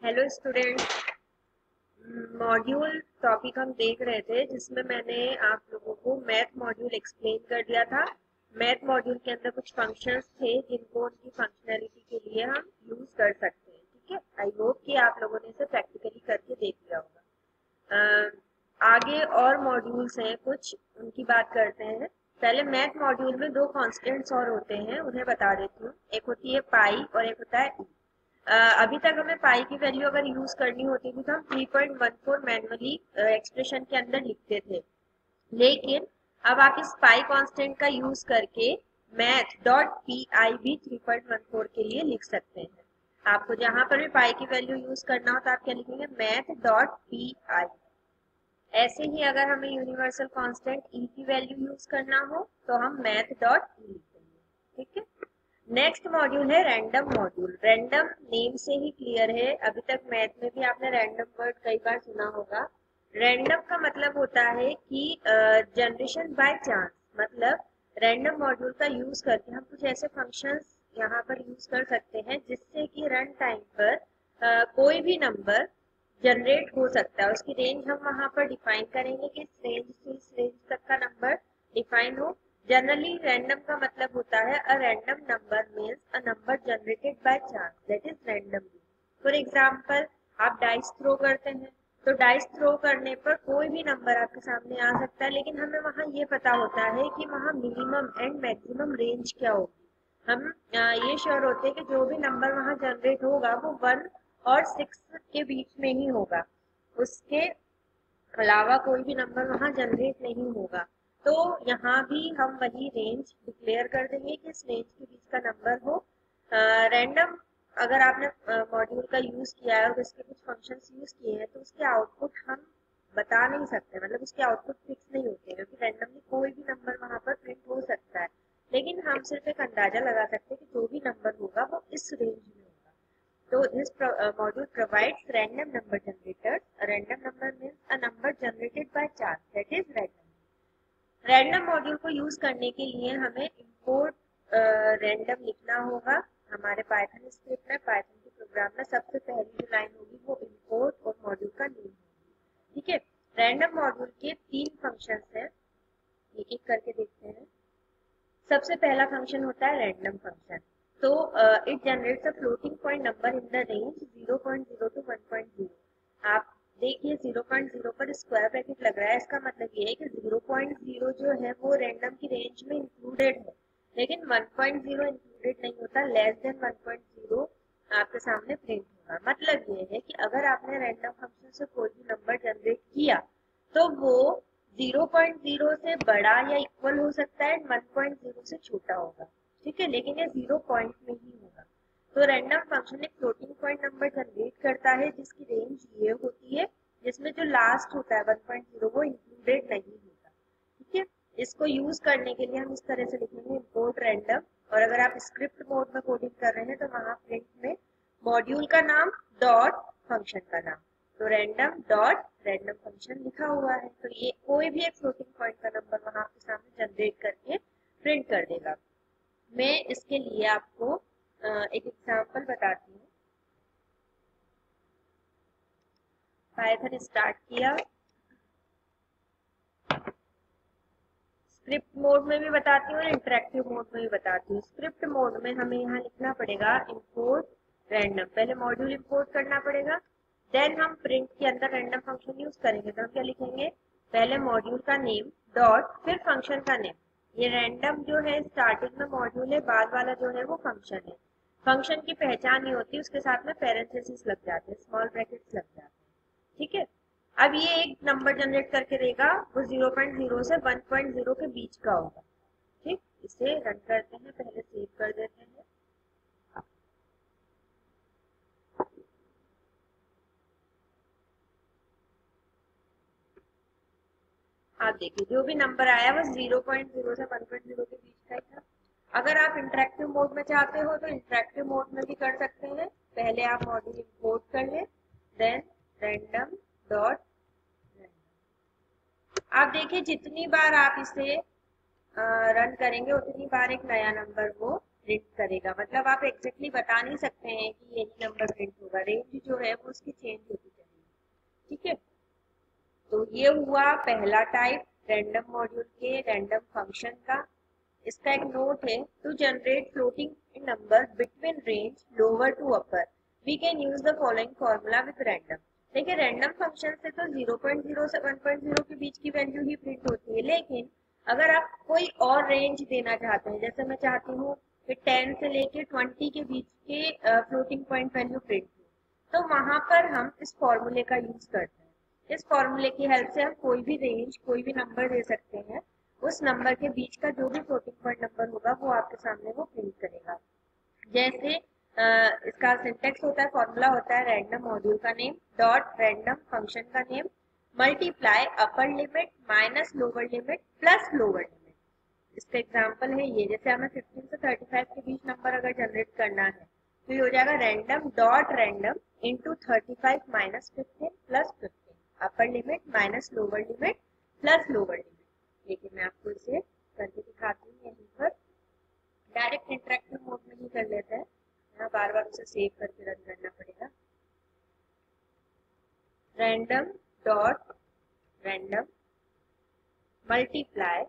Hello student. Module topic हम देख रहे थे जिसमें मैंने आप लोगों को मैथ मॉड्यूल एक्सप्लेन कर दिया था। मैथ मॉड्यूल के अंदर कुछ फंक्शंस थे जिनको उनकी फंक्शनैलिटी के लिए हम यूज कर सकते हैं। ठीक है, आई होप कि आप लोगों ने इसे प्रैक्टिकली करके देख लिया होगा। आगे और मॉड्यूल्स हैं कुछ, उनकी बात करते हैं। पहले मैथ मॉड्यूल में दो कॉन्स्टेंट्स और होते हैं, उन्हें बता देती हूँ। एक होती है पाई और एक होता है ई। अभी तक हमें पाई की वैल्यू अगर यूज करनी होती थी तो हम 3.14 मैनुअली एक्सप्रेशन के अंदर लिखते थे। लेकिन अब आप इस पाई कांस्टेंट का यूज करके मैथ डॉट पी आई भी 3.14 के लिए लिख सकते हैं। आपको जहां पर भी पाई की वैल्यू यूज करना हो तो आप क्या लिखेंगे, मैथ डॉट पी आई। ऐसे ही अगर हमें यूनिवर्सल कांस्टेंट ई की वैल्यू यूज करना हो तो हम मैथ डॉट ई लिखेंगे। ठीक है। नेक्स्ट मॉड्यूल है रैंडम मॉड्यूल। रैंडम नेम से ही क्लियर है, अभी तक मैथ में भी आपने रैंडम वर्ड कई बार सुना होगा। रैंडम का मतलब होता है कि जनरेशन बाय चांस। मतलब रैंडम मॉड्यूल का यूज करके हम कुछ ऐसे फंक्शंस यहाँ पर यूज कर सकते हैं जिससे कि रन टाइम पर कोई भी नंबर जनरेट हो सकता है। उसकी रेंज हम वहां पर डिफाइन करेंगे कि इस रेंज से इस रेंज तक का नंबर डिफाइन हो। जनरली रैंडम का मतलब होता है a random number means a number generated by chance, that is randomly. For example, आप डाइस थ्रो करते हैं तो डाइस थ्रो करने पर कोई भी नंबर आपके सामने आ सकता है, लेकिन हमें वहां ये पता होता है कि वहां मिनिमम एंड मैक्सिमम रेंज क्या होगी। हम ये श्योर होते हैं कि जो भी नंबर वहां जनरेट होगा वो 1 और 6 के बीच में ही होगा, उसके अलावा कोई भी नंबर वहां जनरेट नहीं होगा। तो यहाँ भी हम वही रेंज डिक्लेयर कर देंगे कि इस रेंज के बीच का नंबर हो। रैंडम अगर आपने मॉड्यूल का यूज किया है और इसके कुछ फंक्शंस यूज किए हैं तो उसके आउटपुट हम बता नहीं सकते, मतलब उसके आउटपुट फिक्स नहीं होते क्योंकि रैंडमली कोई भी नंबर वहां पर प्रिंट हो सकता है। लेकिन हम सिर्फ एक अंदाजा लगा सकते हैं कि जो भी नंबर होगा वो इस रेंज में होगा। So this module provides random number generators. A random number means a number generated by chance, that is random. Random module को यूज करने के लिए हमें इंपोर्ट रैंडम लिखना होगा। हमारे पाइथन स्क्रिप्ट में, पाइथन के प्रोग्राम में सबसे पहली जो लाइन होगी वो इंपोर्ट और मॉड्यूल का नेम होगी। ठीक है। रैंडम मॉड्यूल के 3 फंक्शंस हैं, एक एक करके देखते हैं। सबसे पहला फंक्शन होता है रैंडम फंक्शन। तो it generates a floating point number in the range 0.0 to 1.0। आप देखिए 0.0 पर स्क्वायर ब्रैकेट लग रहा है, इसका मतलब ये है कि 0.0 जो है वो रैंडम की रेंज में इंक्लूडेड है, लेकिन 1.0 इंक्लूडेड नहीं होता। लेस देन 1.0 आपके सामने प्रिंट होगा। मतलब ये है कि अगर आपने रैंडम फंक्शन से कोई भी नंबर जनरेट किया तो वो 0.0 से बड़ा या इक्वल हो सकता है, 1.0 से छोटा होगा। ठीक है, लेकिन ये 0 पॉइंट में ही होगा। तो रैंडम फंक्शन एक फ्लोटिंग पॉइंट नंबर जनरेट करता है जिसकी रेंज ये होती है, जिसमें जो लास्ट होता है 1.0 वो इंक्लूडेड नहीं होता। ठीक है। इसको यूज करने के लिए हम इस तरह से लिखेंगे इम्पोर्ट रैंडम। और अगर आप स्क्रिप्ट मोड में कोडिंग कर रहे हैं तो वहां प्रिंट में मॉड्यूल का नाम डॉट फंक्शन का नाम, तो रैंडम डॉट रैंडम फंक्शन लिखा हुआ है। तो ये कोई भी एक फ्लोटिंग पॉइंट का नंबर वहां आपके सामने जनरेट करके प्रिंट कर देगा। मैं इसके लिए आपको एक एग्जांपल बताती हूँ। पाइथन स्टार्ट किया, स्क्रिप्ट मोड में भी बताती हूँ और इंटरेक्टिव मोड में भी बताती हूँ। स्क्रिप्ट मोड में हमें यहाँ लिखना पड़ेगा इंपोर्ट रैंडम। पहले मॉड्यूल इंपोर्ट करना पड़ेगा, देन हम प्रिंट के अंदर रैंडम फंक्शन यूज करेंगे। तो हम क्या लिखेंगे, पहले मॉड्यूल का नेम डॉट फिर फंक्शन का नेम। ये रैंडम जो है स्टार्टिंग में मॉड्यूल है, बाद वाला जो है वो फंक्शन है। फंक्शन की पहचान नहीं होती, उसके साथ में पैरेंथेसिस लग जाते हैं, स्मॉल ब्रैकेट्स लग जाते हैं। ठीक है। अब ये एक नंबर जनरेट करके देगा, वो 0.0 से 1.0 के बीच का होगा। ठीक, इसे रन करते हैं, पहले सेव कर देते हैं। आप देखिए जो भी नंबर आया वो 0.0 से 1.0 के बीच का ही था। अगर आप इंटरेक्टिव मोड में चाहते हो तो इंटरेक्टिव मोड में भी कर सकते हैं। पहले आप मॉड्यूल इंपोर्ट कर लें, देन रैंडम डॉट। आप देखिए जितनी बार आप इसे रन करेंगे उतनी बार एक नया नंबर वो प्रिंट करेगा। मतलब आप एग्जैक्टली बता नहीं सकते हैं कि यही नंबर प्रिंट होगा, रेंज जो है वो उसकी चेंज होती जाएगी। ठीक है, तो ये हुआ पहला टाइप रैंडम मॉड्यूल के रैंडम फंक्शन का। इसका एक नोट है, to generate floating number between range lower to upper we can use the following formula with random. देखिए रैंडम फंक्शन से तो 0.0 से 1.0 के बीच की वैल्यू ही प्रिंट होती है, लेकिन अगर आप कोई और रेंज देना चाहते हैं, जैसे मैं चाहती हूँ कि 10 से लेके 20 के बीच के फ्लोटिंग पॉइंट वैल्यू प्रिंट हो, तो वहां पर हम इस फॉर्मूले का यूज करते हैं। इस फॉर्मूले की हेल्प से हम कोई भी रेंज, कोई भी नंबर दे सकते हैं, उस नंबर के बीच का जो भी फ्लोटिंग पॉइंट नंबर होगा वो आपके सामने वो प्रिंट करेगा। जैसे इसका सिंटेक्स होता है, फॉर्मूला होता है रैंडम मॉड्यूल का नेम डॉट रैंडम फंक्शन का name multiply upper limit minus lower limit plus lower limit. इसका एग्जांपल है ये, जैसे हमें 15 से 35 के बीच नंबर अगर जनरेट करना है तो ये हो जाएगा random dot random into 35 minus 15 plus 15 upper limit minus lower limit plus lower limit. लेकिन मैं आपको इसे करके दिखाती हूँ, यहीं पर डायरेक्ट इंटरेक्टिव मोड में ही कर लेते हैं, यहाँ बार बार उसे सेव करके रन करना पड़ेगा। Random dot random multiply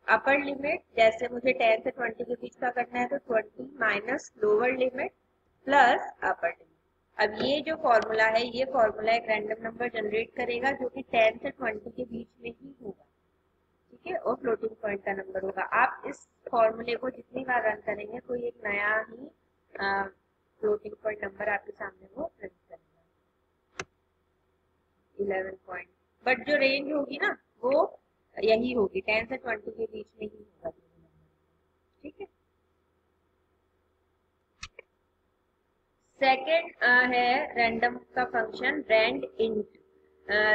upper limit, जैसे मुझे 10 से 20 के बीच का करना है तो 20 minus lower limit plus upper limit. अब ये जो फॉर्मूला है, ये फॉर्मूला एक रैंडम नंबर जनरेट करेगा जो कि 10 से 20 के बीच में ही होगा। ठीक है, और फ्लोटिंग पॉइंट का नंबर होगा। आप इस फॉर्मूले को जितनी बार रन करेंगे कोई एक नया ही फ्लोटिंग पॉइंट नंबर आपके सामने वो प्रिंट करेगा। 11 पॉइंट, बट जो रेंज होगी ना वो यही होगी, 10 से 20 के बीच में ही होगा। ठीक है, सेकेंड है रैंडम का function rand int.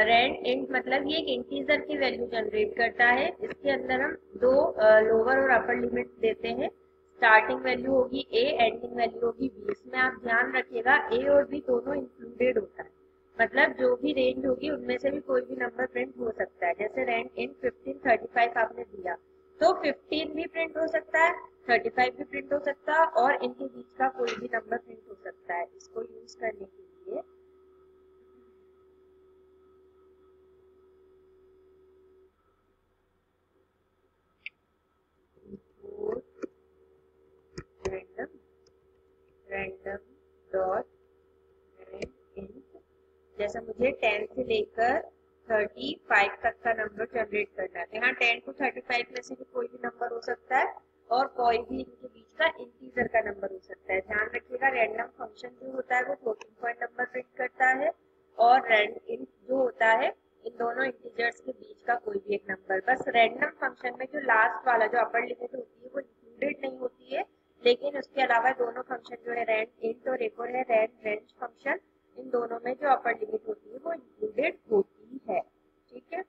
Rand int मतलब ये एक इंटीजर की वैल्यू जनरेट करता है। इसके अंदर हम दो लोअर और अपर लिमिट देते हैं। स्टार्टिंग वैल्यू होगी a, एंडिंग वैल्यू होगी b। इसमें आप ध्यान रखिएगा a और b दोनों इंक्लूडेड होता है, मतलब जो भी रेंज होगी उनमें से भी कोई भी नंबर प्रिंट हो सकता है। जैसे रैंड इंट 1535 आपने दिया तो 15 भी प्रिंट हो सकता है, 35 भी प्रिंट हो सकता है, और इनके बीच का कोई भी नंबर प्रिंट हो सकता है। इसको यूज करने के लिए random random dot rand int, जैसे मुझे 10 से लेकर 35 तक का नंबर जनरेट करना है, यहाँ 10 to 35 में से भी कोई भी नंबर हो सकता है और कोई भी इनके बीच का इंटीजर का नंबर हो सकता है। ध्यान रखिएगा रैंडम फंक्शन जो होता है वो फ्लोटिंग पॉइंट नंबर प्रिंट करता है, और रैंड इंट जो होता है इन दोनों इंटीजर्स के बीच का कोई भी एक नंबर। बस रैंडम फंक्शन में जो लास्ट वाला जो अपर लिमिट होती है वो इंक्लूडेड नहीं होती है, लेकिन उसके अलावा दोनों फंक्शन जो है रैंड इंट और एक और है रैंड रेंज फंक्शन, इन दोनों में जो अपर लिमिट होती है वो इंक्लूडेड होती है। ठीक है,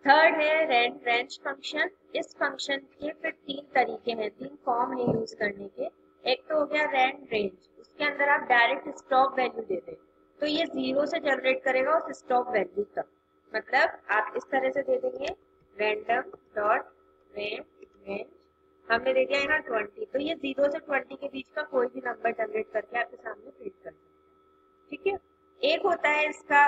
थर्ड है रैंड रेंज फंक्शन। इस फंक्शन के फिर तीन तरीके हैं, तीन फॉर्म है यूज करने के। एक तो हो गया रैंड रेंज, उसके अंदर आप डायरेक्ट स्टॉप वैल्यू दे दें तो ये 0 से जनरेट करेगा उस स्टॉप वैल्यू तक। मतलब आप इस तरह से दे देंगे रैंडम डॉट रेंज, हमने दे दिया यहाँ 20, तो ये 0 से 20 के बीच का कोई भी नंबर जनरेट करके आपके सामने प्रिंट कर सकते हैं। ठीक है, एक होता है इसका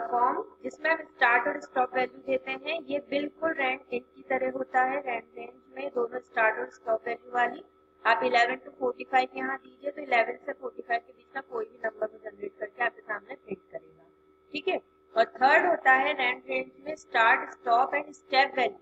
फॉर्म जिसमें हम स्टार्ट और स्टॉप वैल्यू देते हैं। ये बिल्कुल रैंड इंट की तरह होता है, रैंड रेंज में दोनों स्टार्ट और स्टॉप वैल्यू वाली। आप 11 to 45 यहाँ दीजिए तो 11 से 45 के बीच का कोई भी नंबर को जनरेट करके आपके सामने प्रिंट करेगा। ठीक है, और थर्ड होता है रैंड रेंज में start stop and step value.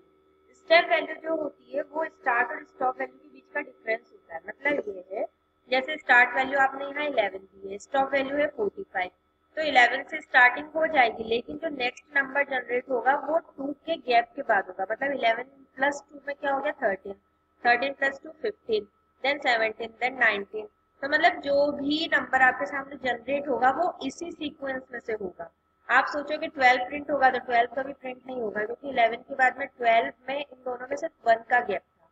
Step value जो होती है वो स्टार्ट और स्टॉप वैल्यू के बीच का डिफरेंस होता है। मतलब ये है, जैसे स्टार्ट वैल्यू आपने यहाँ 11 दी है, स्टॉप वैल्यू है 45, तो 11 से स्टार्टिंग हो जाएगी, लेकिन जो नेक्स्ट नंबर जनरेट होगा वो 2 के गैप के बाद होगा। मतलब 11 प्लस 2 में क्या हो गया 13, 13 प्लस 2 15, देन 17, देन 19। तो मतलब जो भी नंबर आपके सामने जनरेट होगा वो इसी सीक्वेंस में से होगा। आप सोचो कि 12 प्रिंट होगा तो 12 का भी प्रिंट नहीं होगा, क्योंकि 11 के बाद में 12 में इन दोनों में सिर्फ 1 का गैप था।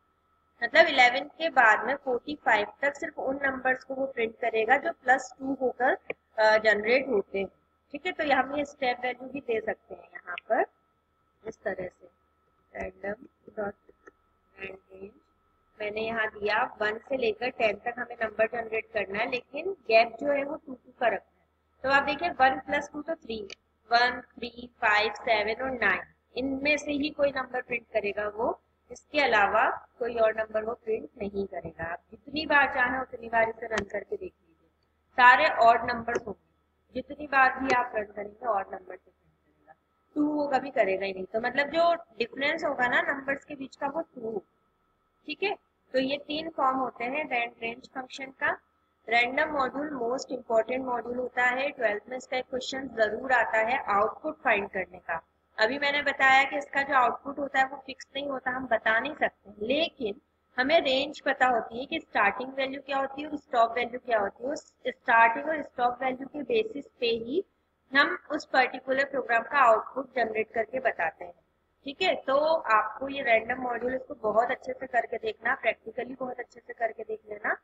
मतलब 11 के बाद में 45 तक सिर्फ उन नंबर्स को वो प्रिंट करेगा जो +2 होकर जनरेट होते हैं। ठीक है, तो हम ये स्टेप वैल्यू भी दे सकते हैं यहाँ पर इस तरह से रैंडम डॉट रैंड रेंज मैंने यहाँ दिया 1 से लेकर 10 तक हमें नंबर जनरेट करना है, लेकिन गैप जो है वो 2 का रखना है। तो आप देखिए 1 + 2 तो 3, 1, 3, 5, 7 और 9, इनमें से ही कोई नंबर प्रिंट करेगा वो, इसके अलावा कोई और नंबर वो प्रिंट नहीं करेगा। आप जितनी बार चाहें उतनी बार इसे रन करके देख लीजिए, सारे ऑड नंबर होंगे, जितनी बार भी आप रन करेंगे ऑड नंबर से प्रिंट करेगा। 2 वो कभी करेगा ही नहीं, तो मतलब जो डिफरेंस होगा ना नंबर्स के बीच का वो 2। ठीक है, तो ये 3 फॉर्म होते हैं रेंज फंक्शन का। Random module most important module होता है, 12th में इसका एक क्वेश्चन जरूर आता है आउटपुट फाइंड करने का। अभी मैंने बताया कि इसका जो आउटपुट होता है वो फिक्स नहीं होता, हम बता नहीं सकते, लेकिन हमें रेंज पता होती है कि स्टार्टिंग वैल्यू क्या होती है और स्टॉप वैल्यू क्या होती है। उस स्टार्टिंग और स्टॉप वैल्यू के बेसिस पे ही हम उस पर्टिकुलर प्रोग्राम का आउटपुट जनरेट करके बताते हैं। ठीक है, तो आपको ये रैंडम मॉड्यूल इसको बहुत अच्छे से करके देखना, प्रैक्टिकली बहुत अच्छे से करके देख लेना,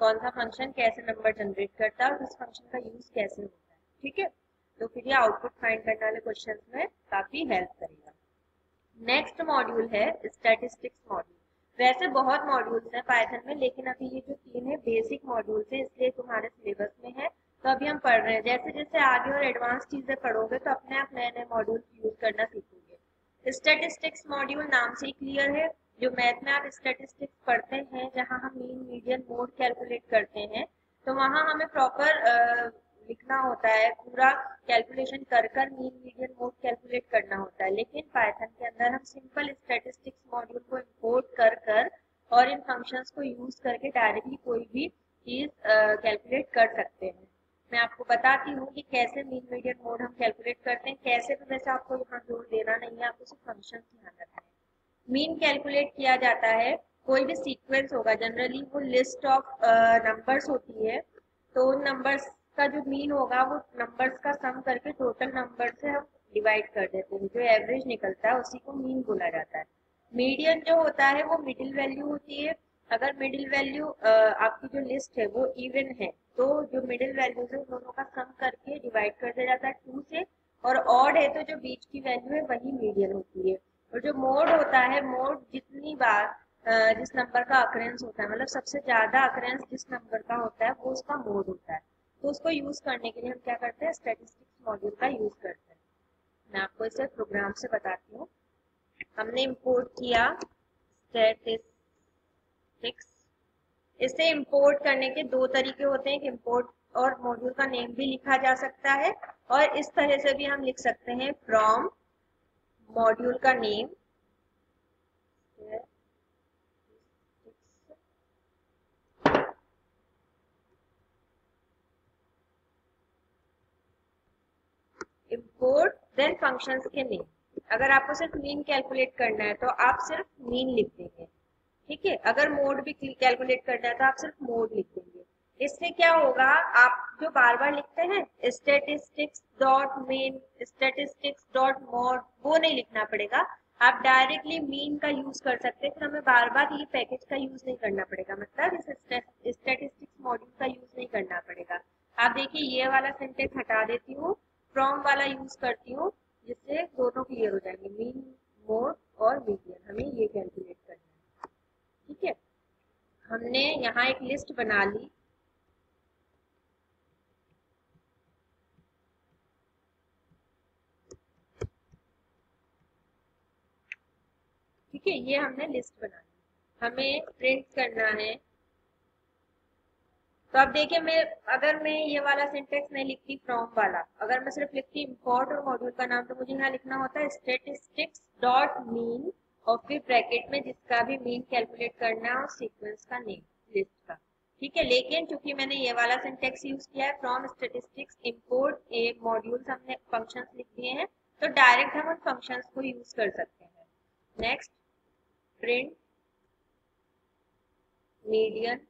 कौन सा फंक्शन कैसे नंबर जनरेट करता है और उस फंक्शन का यूज कैसे होता है। ठीक है, तो फिर ये आउटपुट फाइंड करने वाले क्वेश्चंस में काफी हेल्प करेगा। नेक्स्ट मॉड्यूल है स्टैटिस्टिक्स मॉड्यूल। वैसे बहुत मॉड्यूल्स हैं पाइथन में, लेकिन अभी ये जो 3 है बेसिक मॉड्यूल्स है, इसलिए तुम्हारे सिलेबस में है, तो अभी हम पढ़ रहे हैं। जैसे जैसे आगे और एडवांस चीजें पढ़ोगे तो अपने आप नए नए मॉड्यूल यूज करना सीखोगे। स्टैटिस्टिक्स मॉड्यूल नाम से ही क्लियर है, जो मैथ में आप स्टैटिस्टिक्स पढ़ते हैं, जहां हम मीन मीडियन मोड कैलकुलेट करते हैं, तो वहां हमें प्रॉपर लिखना होता है, पूरा कैलकुलेशन कर कर मीन मीडियन मोड कैलकुलेट करना होता है। लेकिन पाइथन के अंदर हम सिंपल स्टैटिस्टिक्स मॉड्यूल को इंपोर्ट कर कर और इन फंक्शंस को यूज करके डायरेक्टली कोई भी चीज कैलकुलेट कर सकते हैं। मैं आपको बताती हूँ कि कैसे मीन मीडियन मोड हम कैलकुलेट करते हैं, कैसे भी वैसे आपको यहाँ जोर देना नहीं है, आपको सिर्फ फंक्शन ध्यान रखना है। मीन कैलकुलेट किया जाता है, कोई भी सीक्वेंस होगा, जनरली वो लिस्ट ऑफ नंबर्स होती है, तो उन नंबर्स का जो मीन होगा वो नंबर्स का सम करके टोटल नंबर से हम डिवाइड कर देते हैं, जो एवरेज निकलता है उसी को मीन बोला जाता है। मीडियन जो होता है वो मिडिल वैल्यू होती है। अगर मिडिल वैल्यू आपकी जो लिस्ट है वो इवन है, तो जो मिडिल वैल्यूज है उन दोनों का सम करके डिवाइड कर दिया जाता है 2 से, और ऑड है तो जो बीच की वैल्यू है वही मीडियन होती है। और जो मोड होता है, मोड जितनी बार जिस नंबर का अकरेंस होता है, मतलब सबसे ज्यादा अकरेंस जिस नंबर का होता है वो उसका मोड होता है। तो उसको यूज करने के लिए हम क्या करते हैं, स्टैटिस्टिक्स मॉड्यूल का यूज करते हैं। मैं आपको इसे प्रोग्राम से बताती हूँ। हमने इंपोर्ट किया स्टैटिस्टिक्स। इसे इंपोर्ट करने के 2 तरीके होते हैं, इंपोर्ट और मॉड्यूल का नेम भी लिखा जा सकता है, और इस तरह से भी हम लिख सकते हैं फ्रॉम मॉड्यूल का नेम इंपोर्ट देन फंक्शंस के नेम। अगर आपको सिर्फ मीन कैलकुलेट करना है तो आप सिर्फ मीन लिख देंगे। ठीक है, अगर मोड भी कैलकुलेट करना है तो आप सिर्फ मोड लिख देंगे। इससे क्या होगा, आप जो बार बार लिखते हैं statistics dot mean, statistics dot mode, वो नहीं लिखना पड़ेगा। आप डायरेक्टली मीन का यूज कर सकते हैं, फिर हमें बार बार ये पैकेज का यूज नहीं करना पड़ेगा, मतलब इस स्टैटिस्टिक्स मॉड्यूल का यूज नहीं करना पड़ेगा। आप देखिए ये वाला सेंटेंस हटा देती हूँ, फ्रॉम वाला यूज करती हूँ, जिससे दोनों क्लियर हो जाएंगे, मीन, मोड और मीडियन, हमें ये कैलकुलेट करना है। ठीक है, हमने यहाँ एक लिस्ट बना ली। ठीक है, ये हमने लिस्ट बना ली, हमें प्रिंट करना है। तो अब देखिए अगर मैं ये वाला सिंटेक्स नहीं लिखती फ्रॉम वाला, अगर मैं सिर्फ लिखती इंपोर्ट और मॉड्यूल का नाम, तो मुझे यहाँ लिखना होता है स्टैटिस्टिक्स डॉट मीन और फिर ब्रैकेट में जिसका भी मीन कैलकुलेट करना है और सीक्वेंस का नेम लिस्ट का। ठीक है, लेकिन चूंकि मैंने ये वाला सिंटेक्स यूज किया है from statistics import A modules, हमने फंक्शंस लिख दिए हैं, तो डायरेक्ट हम उन फंक्शंस को यूज कर सकते हैं। Next, print median,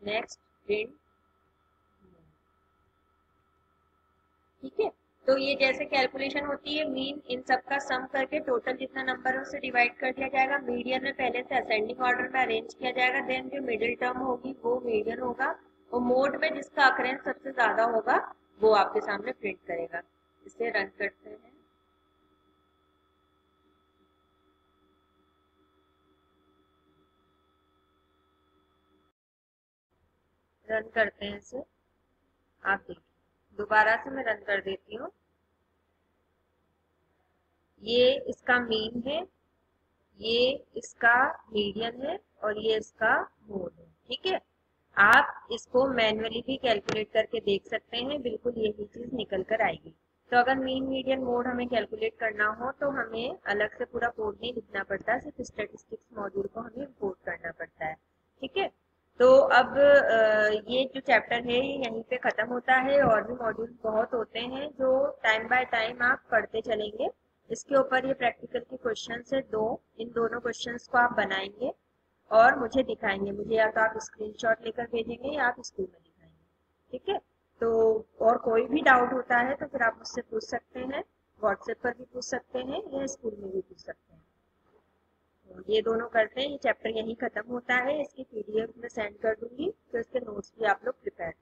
next print. ठीक है, तो ये जैसे कैलकुलेशन होती है, मीन इन सब का सम करके टोटल जितना नंबर है उससे डिवाइड कर दिया जाएगा। मीडियन में पहले से असेंडिंग ऑर्डर में अरेंज किया जाएगा, देन जो मिडिल टर्म होगी वो मीडियन होगा, और मोड में जिसका अकरेंस सबसे ज्यादा होगा वो आपके सामने प्रिंट करेगा। इसे रन करते हैं। रन करते हैं इसे। आप देखिए दोबारा से मैं रन कर देती हूँ। ये इसका मीन है, ये इसका मीडियन है और ये इसका मोड है। ठीक है, आप इसको मैन्युअली भी कैलकुलेट करके देख सकते हैं, बिल्कुल यही चीज निकल कर आएगी। तो अगर मीन मीडियन मोड हमें कैलकुलेट करना हो तो हमें अलग से पूरा कोड नहीं लिखना पड़ता, सिर्फ स्टैटिस्टिक्स मॉड्यूल को हमें इंपोर्ट करना पड़ता है। ठीक है, तो अब ये जो चैप्टर है ये यहीं पे खत्म होता है। और भी मॉड्यूल बहुत होते हैं जो टाइम बाय टाइम आप पढ़ते चलेंगे। इसके ऊपर ये प्रैक्टिकल के क्वेश्चंस है दो, इन दोनों क्वेश्चंस को आप बनाएंगे और मुझे दिखाएंगे। मुझे या तो आप स्क्रीनशॉट लेकर भेजेंगे या आप स्कूल में दिखाएंगे। ठीक है, तो और कोई भी डाउट होता है तो फिर आप मुझसे पूछ सकते हैं, व्हाट्सएप पर भी पूछ सकते हैं या स्कूल में भी पूछ सकते हैं। तो ये दोनों करते हैं, ये चैप्टर यहीं खत्म होता है। इसकी पीडीएफ में सेंड कर दूंगी, तो इसके नोट्स भी आप लोग प्रिपेयर